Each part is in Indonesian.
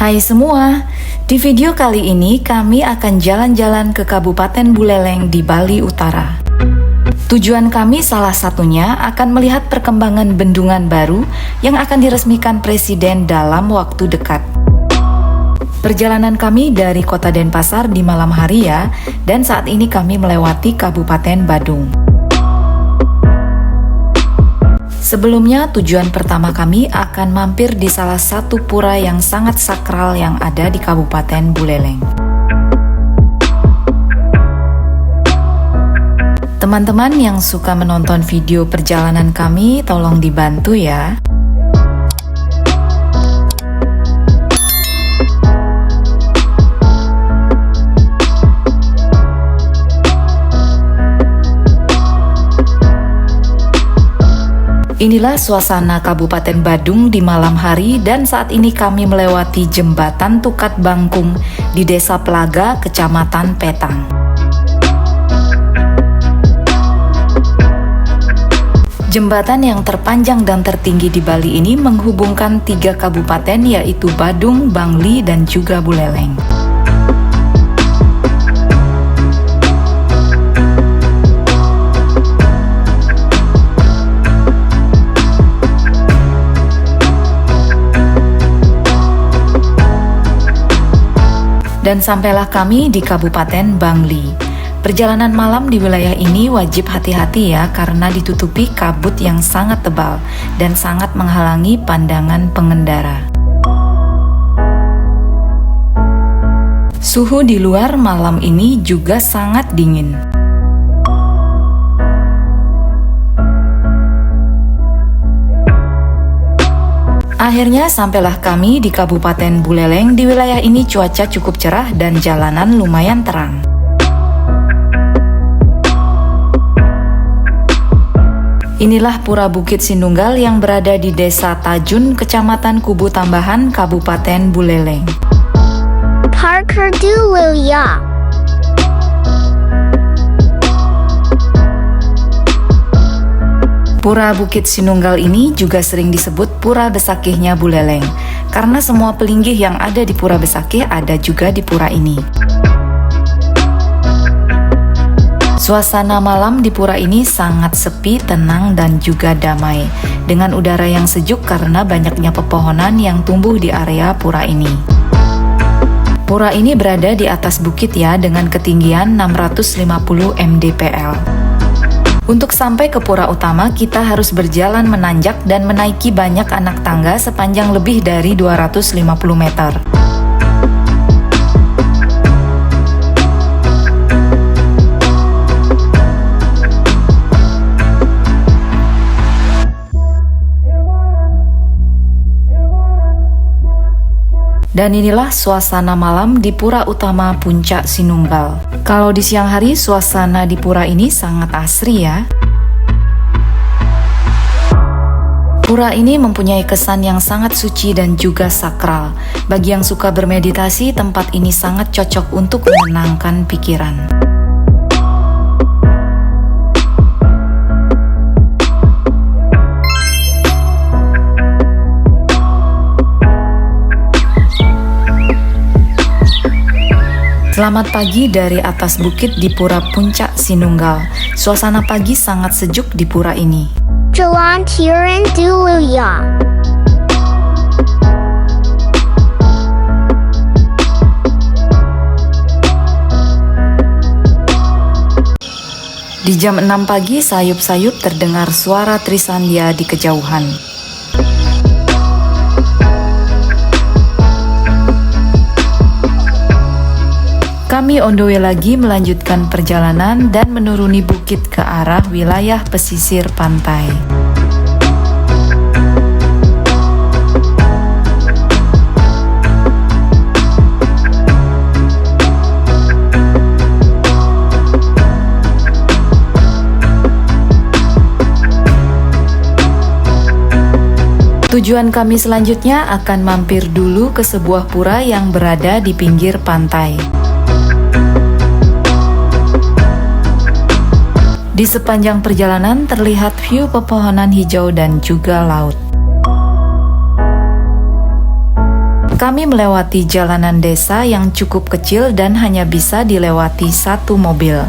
Hai semua, di video kali ini kami akan jalan-jalan ke Kabupaten Buleleng di Bali Utara. Tujuan kami salah satunya akan melihat perkembangan bendungan baru yang akan diresmikan Presiden dalam waktu dekat. Perjalanan kami dari kota Denpasar di malam hari ya, dan saat ini kami melewati Kabupaten Badung. Sebelumnya, tujuan pertama kami akan mampir di salah satu pura yang sangat sakral yang ada di Kabupaten Buleleng. Teman-teman yang suka menonton video perjalanan kami, tolong dibantu ya. Inilah suasana Kabupaten Badung di malam hari dan saat ini kami melewati Jembatan Tukat Bangkung di Desa Pelaga, Kecamatan Petang. Jembatan yang terpanjang dan tertinggi di Bali ini menghubungkan 3 kabupaten yaitu Badung, Bangli, dan juga Buleleng. Dan sampailah kami di Kabupaten Bangli. Perjalanan malam di wilayah ini wajib hati-hati ya karena ditutupi kabut yang sangat tebal dan sangat menghalangi pandangan pengendara. Suhu di luar malam ini juga sangat dingin. Akhirnya sampailah kami di Kabupaten Buleleng. Di wilayah ini cuaca cukup cerah dan jalanan lumayan terang. Inilah Pura Bukit Sinunggal yang berada di Desa Tajun, Kecamatan Kubu Tambahan, Kabupaten Buleleng. Parker Duwilya. Pura Bukit Sinunggal ini juga sering disebut Pura Besakihnya Buleleng, karena semua pelinggih yang ada di Pura Besakih ada juga di pura ini. Suasana malam di pura ini sangat sepi, tenang, dan juga damai, dengan udara yang sejuk karena banyaknya pepohonan yang tumbuh di area pura ini. Pura ini berada di atas bukit ya, dengan ketinggian 650 mdpl. Untuk sampai ke pura utama, kita harus berjalan menanjak dan menaiki banyak anak tangga sepanjang lebih dari 250 meter. Dan inilah suasana malam di Pura Utama Puncak Sinunggal. Kalau di siang hari, suasana di pura ini sangat asri ya. Pura ini mempunyai kesan yang sangat suci dan juga sakral. Bagi yang suka bermeditasi, tempat ini sangat cocok untuk menenangkan pikiran. Selamat pagi dari atas bukit di Pura Puncak Sinunggal. Suasana pagi sangat sejuk di pura ini. Jalan Tiran Duwilya. Di jam 6 pagi, sayup-sayup terdengar suara Trisandia di kejauhan. Kami on the way lagi melanjutkan perjalanan dan menuruni bukit ke arah wilayah pesisir pantai. Tujuan kami selanjutnya akan mampir dulu ke sebuah pura yang berada di pinggir pantai. Di sepanjang perjalanan terlihat view pepohonan hijau dan juga laut. Kami melewati jalanan desa yang cukup kecil dan hanya bisa dilewati satu mobil.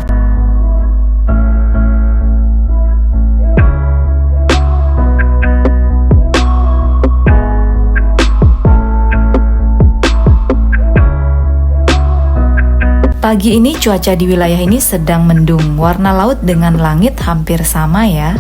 Pagi ini cuaca di wilayah ini sedang mendung, warna laut dengan langit hampir sama ya.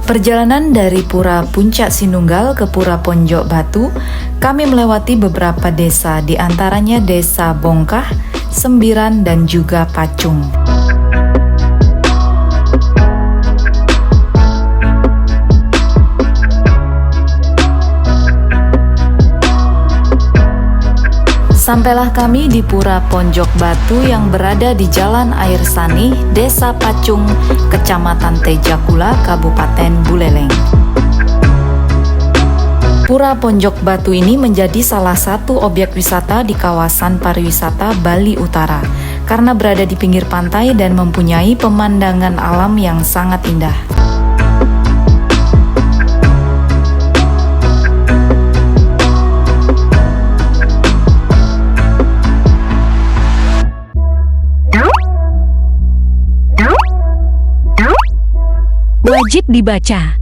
Perjalanan dari Pura Puncak Sinunggal ke Pura Ponjok Batu, kami melewati beberapa desa, di antaranya Desa Bongkah, Sembiran, dan juga Pacung. Sampailah kami di Pura Ponjok Batu yang berada di Jalan Air Sanih, Desa Pacung, Kecamatan Tejakula, Kabupaten Buleleng. Pura Ponjok Batu ini menjadi salah satu objek wisata di kawasan pariwisata Bali Utara karena berada di pinggir pantai dan mempunyai pemandangan alam yang sangat indah. Wajib dibaca.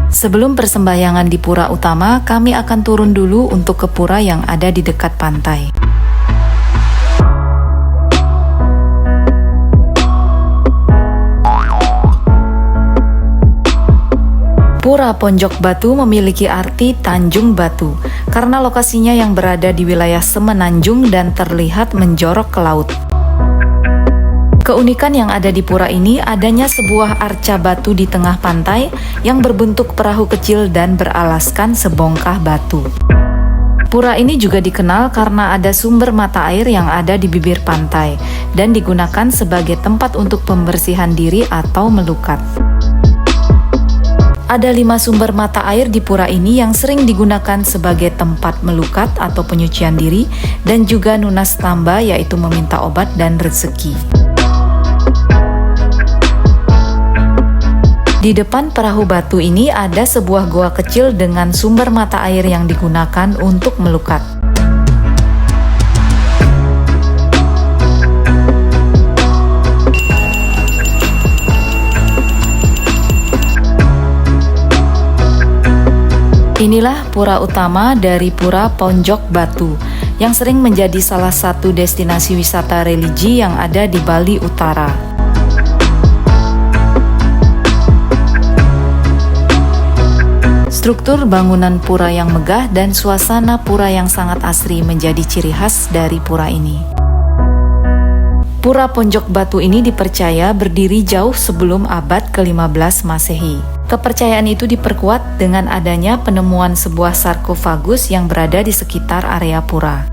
Sebelum persembahyangan di pura utama, kami akan turun dulu untuk ke pura yang ada di dekat pantai. Pura Ponjok Batu memiliki arti Tanjung Batu karena lokasinya yang berada di wilayah semenanjung dan terlihat menjorok ke laut. Keunikan yang ada di pura ini adanya sebuah arca batu di tengah pantai yang berbentuk perahu kecil dan beralaskan sebongkah batu. Pura ini juga dikenal karena ada sumber mata air yang ada di bibir pantai dan digunakan sebagai tempat untuk pembersihan diri atau melukat. Ada 5 sumber mata air di pura ini yang sering digunakan sebagai tempat melukat atau penyucian diri dan juga nunas tamba, yaitu meminta obat dan rezeki. Di depan perahu batu ini ada sebuah goa kecil dengan sumber mata air yang digunakan untuk melukat. Inilah pura utama dari Pura Ponjok Batu yang sering menjadi salah satu destinasi wisata religi yang ada di Bali Utara. Struktur bangunan pura yang megah dan suasana pura yang sangat asri menjadi ciri khas dari pura ini. Pura Ponjok Batu ini dipercaya berdiri jauh sebelum abad ke-15 Masehi. Kepercayaan itu diperkuat dengan adanya penemuan sebuah sarkofagus yang berada di sekitar area pura.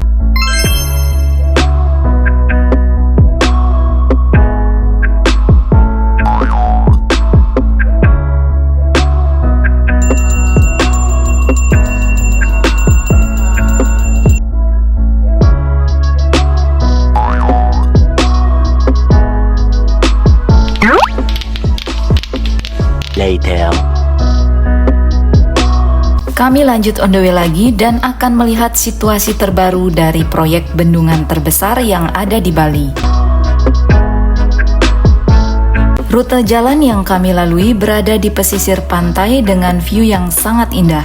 Kami lanjut on the way lagi dan akan melihat situasi terbaru dari proyek bendungan terbesar yang ada di Bali. Rute jalan yang kami lalui berada di pesisir pantai dengan view yang sangat indah.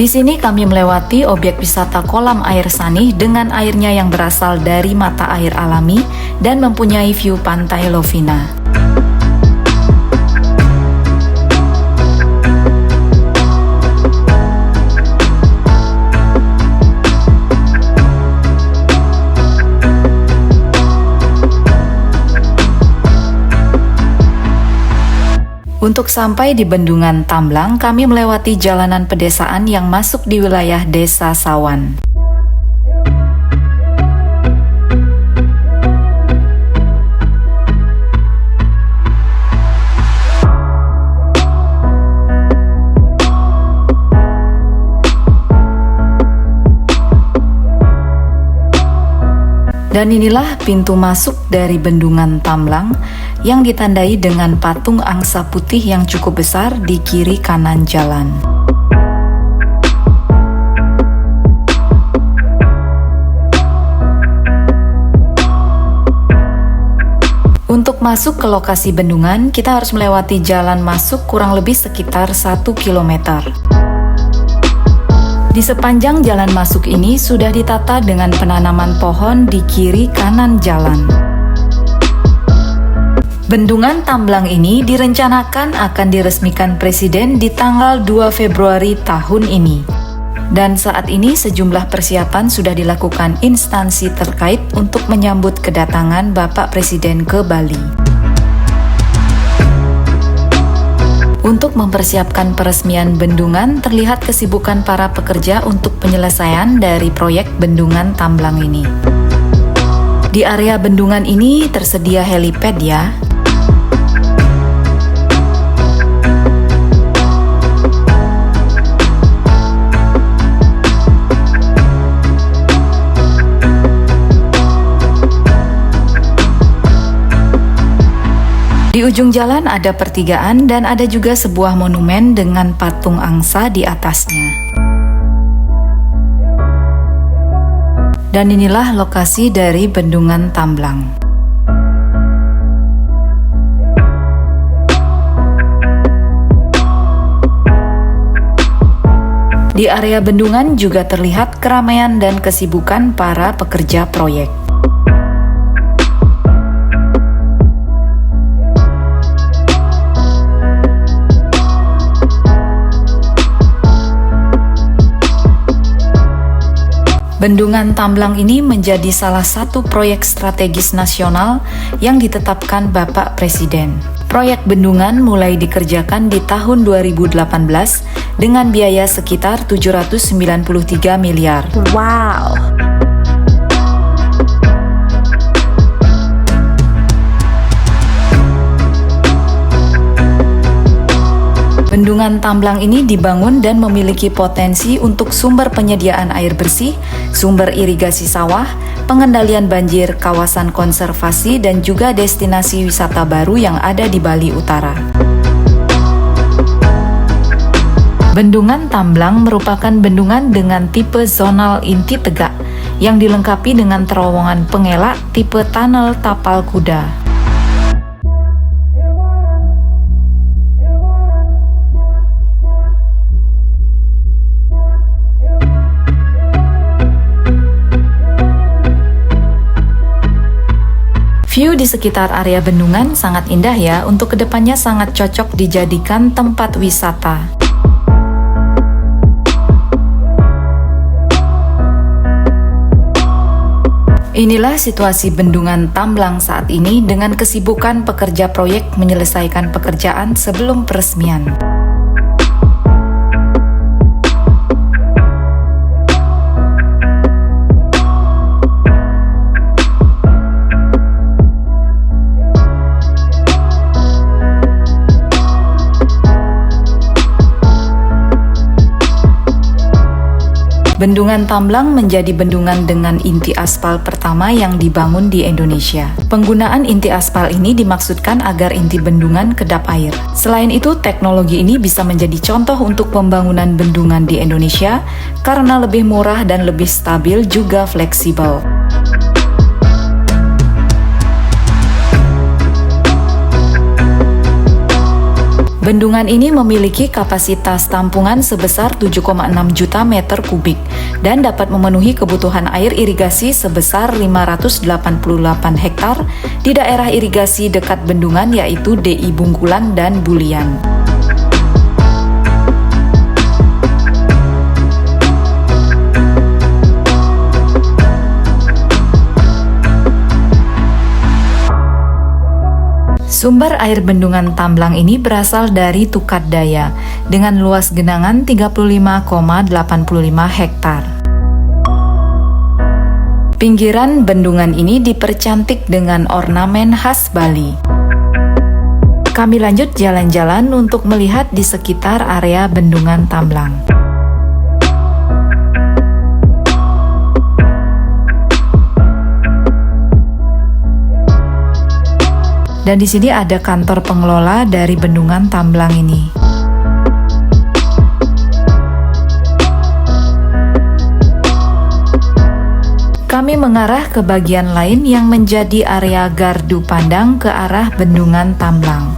Di sini kami melewati objek wisata kolam air Sanih dengan airnya yang berasal dari mata air alami dan mempunyai view pantai Lovina. Untuk sampai di Bendungan Tamblang, kami melewati jalanan pedesaan yang masuk di wilayah Desa Sawan. Dan inilah pintu masuk dari Bendungan Tamblang yang ditandai dengan patung angsa putih yang cukup besar di kiri kanan jalan. Untuk masuk ke lokasi bendungan, kita harus melewati jalan masuk kurang lebih sekitar 1 km. Di sepanjang jalan masuk ini sudah ditata dengan penanaman pohon di kiri kanan jalan. Bendungan Tamblang ini direncanakan akan diresmikan Presiden di tanggal 2 Februari tahun ini. Dan saat ini sejumlah persiapan sudah dilakukan instansi terkait untuk menyambut kedatangan Bapak Presiden ke Bali. Untuk mempersiapkan peresmian bendungan, terlihat kesibukan para pekerja untuk penyelesaian dari proyek Bendungan Tamblang ini. Di area bendungan ini tersedia helipad ya. Di ujung jalan ada pertigaan dan ada juga sebuah monumen dengan patung angsa di atasnya. Dan inilah lokasi dari Bendungan Tamblang. Di area bendungan juga terlihat keramaian dan kesibukan para pekerja proyek. Bendungan Tamblang ini menjadi salah satu proyek strategis nasional yang ditetapkan Bapak Presiden. Proyek bendungan mulai dikerjakan di tahun 2018 dengan biaya sekitar 793 miliar. Wow. Bendungan Tamblang ini dibangun dan memiliki potensi untuk sumber penyediaan air bersih, sumber irigasi sawah, pengendalian banjir, kawasan konservasi, dan juga destinasi wisata baru yang ada di Bali Utara. Bendungan Tamblang merupakan bendungan dengan tipe zonal inti tegak yang dilengkapi dengan terowongan pengelak tipe tunnel tapal kuda. View di sekitar area bendungan sangat indah ya, untuk kedepannya sangat cocok dijadikan tempat wisata. Inilah situasi Bendungan Tamblang saat ini dengan kesibukan pekerja proyek menyelesaikan pekerjaan sebelum peresmian. Bendungan Tamblang menjadi bendungan dengan inti aspal pertama yang dibangun di Indonesia. Penggunaan inti aspal ini dimaksudkan agar inti bendungan kedap air. Selain itu, teknologi ini bisa menjadi contoh untuk pembangunan bendungan di Indonesia karena lebih murah dan lebih stabil juga fleksibel. Bendungan ini memiliki kapasitas tampungan sebesar 7,6 juta meter kubik dan dapat memenuhi kebutuhan air irigasi sebesar 588 hektar di daerah irigasi dekat bendungan yaitu DI Bungkulan dan Bulian. Sumber air Bendungan Tamblang ini berasal dari Tukat Daya dengan luas genangan 35,85 hektar. Pinggiran bendungan ini dipercantik dengan ornamen khas Bali. Kami lanjut jalan-jalan untuk melihat di sekitar area Bendungan Tamblang. Dan di sini ada kantor pengelola dari Bendungan Tamblang ini. Kami mengarah ke bagian lain yang menjadi area gardu pandang ke arah Bendungan Tamblang.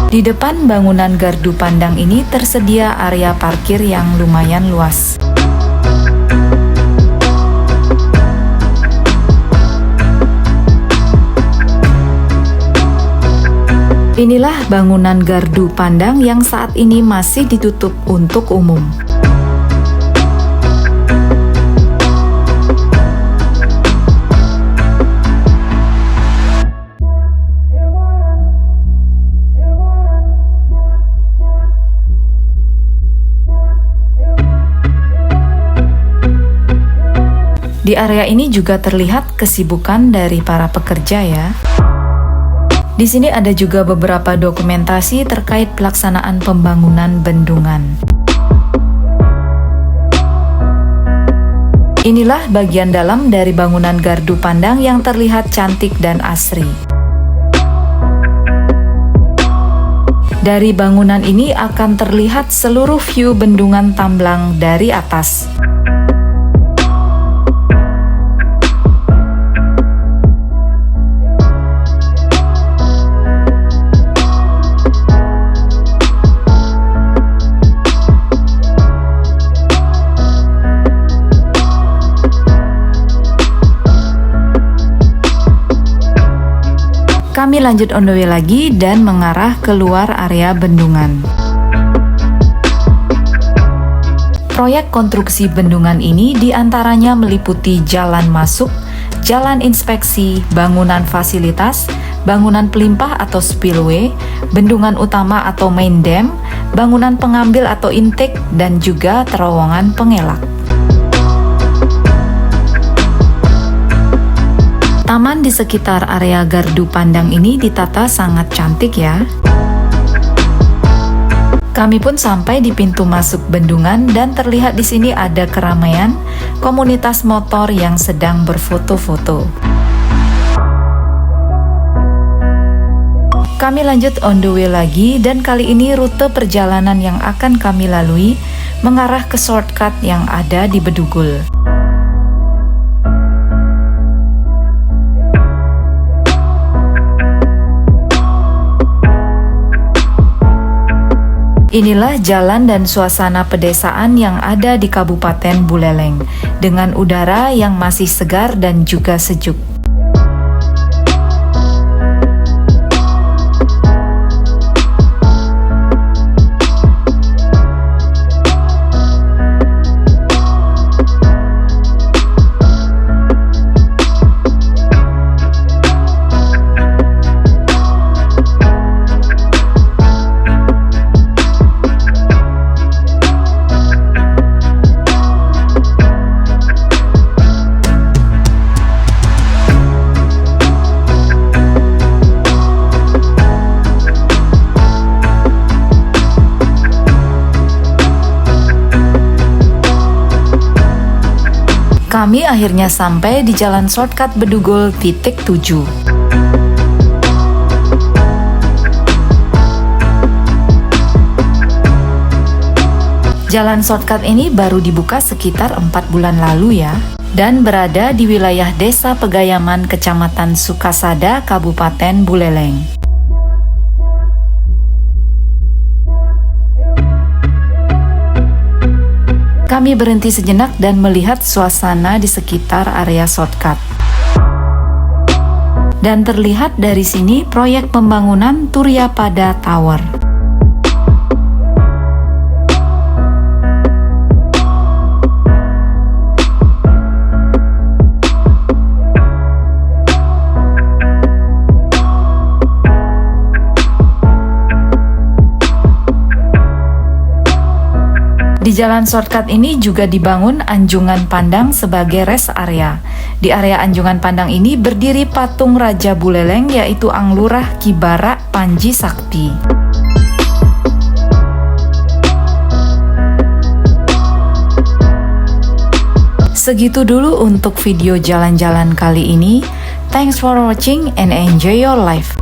Di depan bangunan gardu pandang ini tersedia area parkir yang lumayan luas. Inilah bangunan gardu pandang yang saat ini masih ditutup untuk umum. Di area ini juga terlihat kesibukan dari para pekerja ya. Di sini ada juga beberapa dokumentasi terkait pelaksanaan pembangunan bendungan. Inilah bagian dalam dari bangunan gardu pandang yang terlihat cantik dan asri. Dari bangunan ini akan terlihat seluruh view Bendungan Tamblang dari atas. Kami lanjut on the way lagi dan mengarah keluar area bendungan. Proyek konstruksi bendungan ini diantaranya meliputi jalan masuk, jalan inspeksi, bangunan fasilitas, bangunan pelimpah atau spillway, bendungan utama atau main dam, bangunan pengambil atau intake, dan juga terowongan pengelak. Taman di sekitar area gardu pandang ini ditata sangat cantik ya. Kami pun sampai di pintu masuk bendungan dan terlihat di sini ada keramaian komunitas motor yang sedang berfoto-foto. Kami lanjut on the way lagi dan kali ini rute perjalanan yang akan kami lalui mengarah ke shortcut yang ada di Bedugul. Inilah jalan dan suasana pedesaan yang ada di Kabupaten Buleleng, dengan udara yang masih segar dan juga sejuk. Kami akhirnya sampai di jalan shortcut Bedugul titik 7. Jalan shortcut ini baru dibuka sekitar 4 bulan lalu ya, dan berada di wilayah Desa Pegayaman, Kecamatan Sukasada, Kabupaten Buleleng. Kami berhenti sejenak dan melihat suasana di sekitar area shortcut. Dan terlihat dari sini proyek pembangunan Turyapada Tower. Di Di jalan shortcut ini juga dibangun Anjungan Pandang sebagai rest area. Di area Anjungan Pandang ini berdiri patung Raja Buleleng yaitu Anglurah Ki Barak Panji Sakti. Segitu dulu untuk video jalan-jalan kali ini. Thanks for watching and enjoy your life.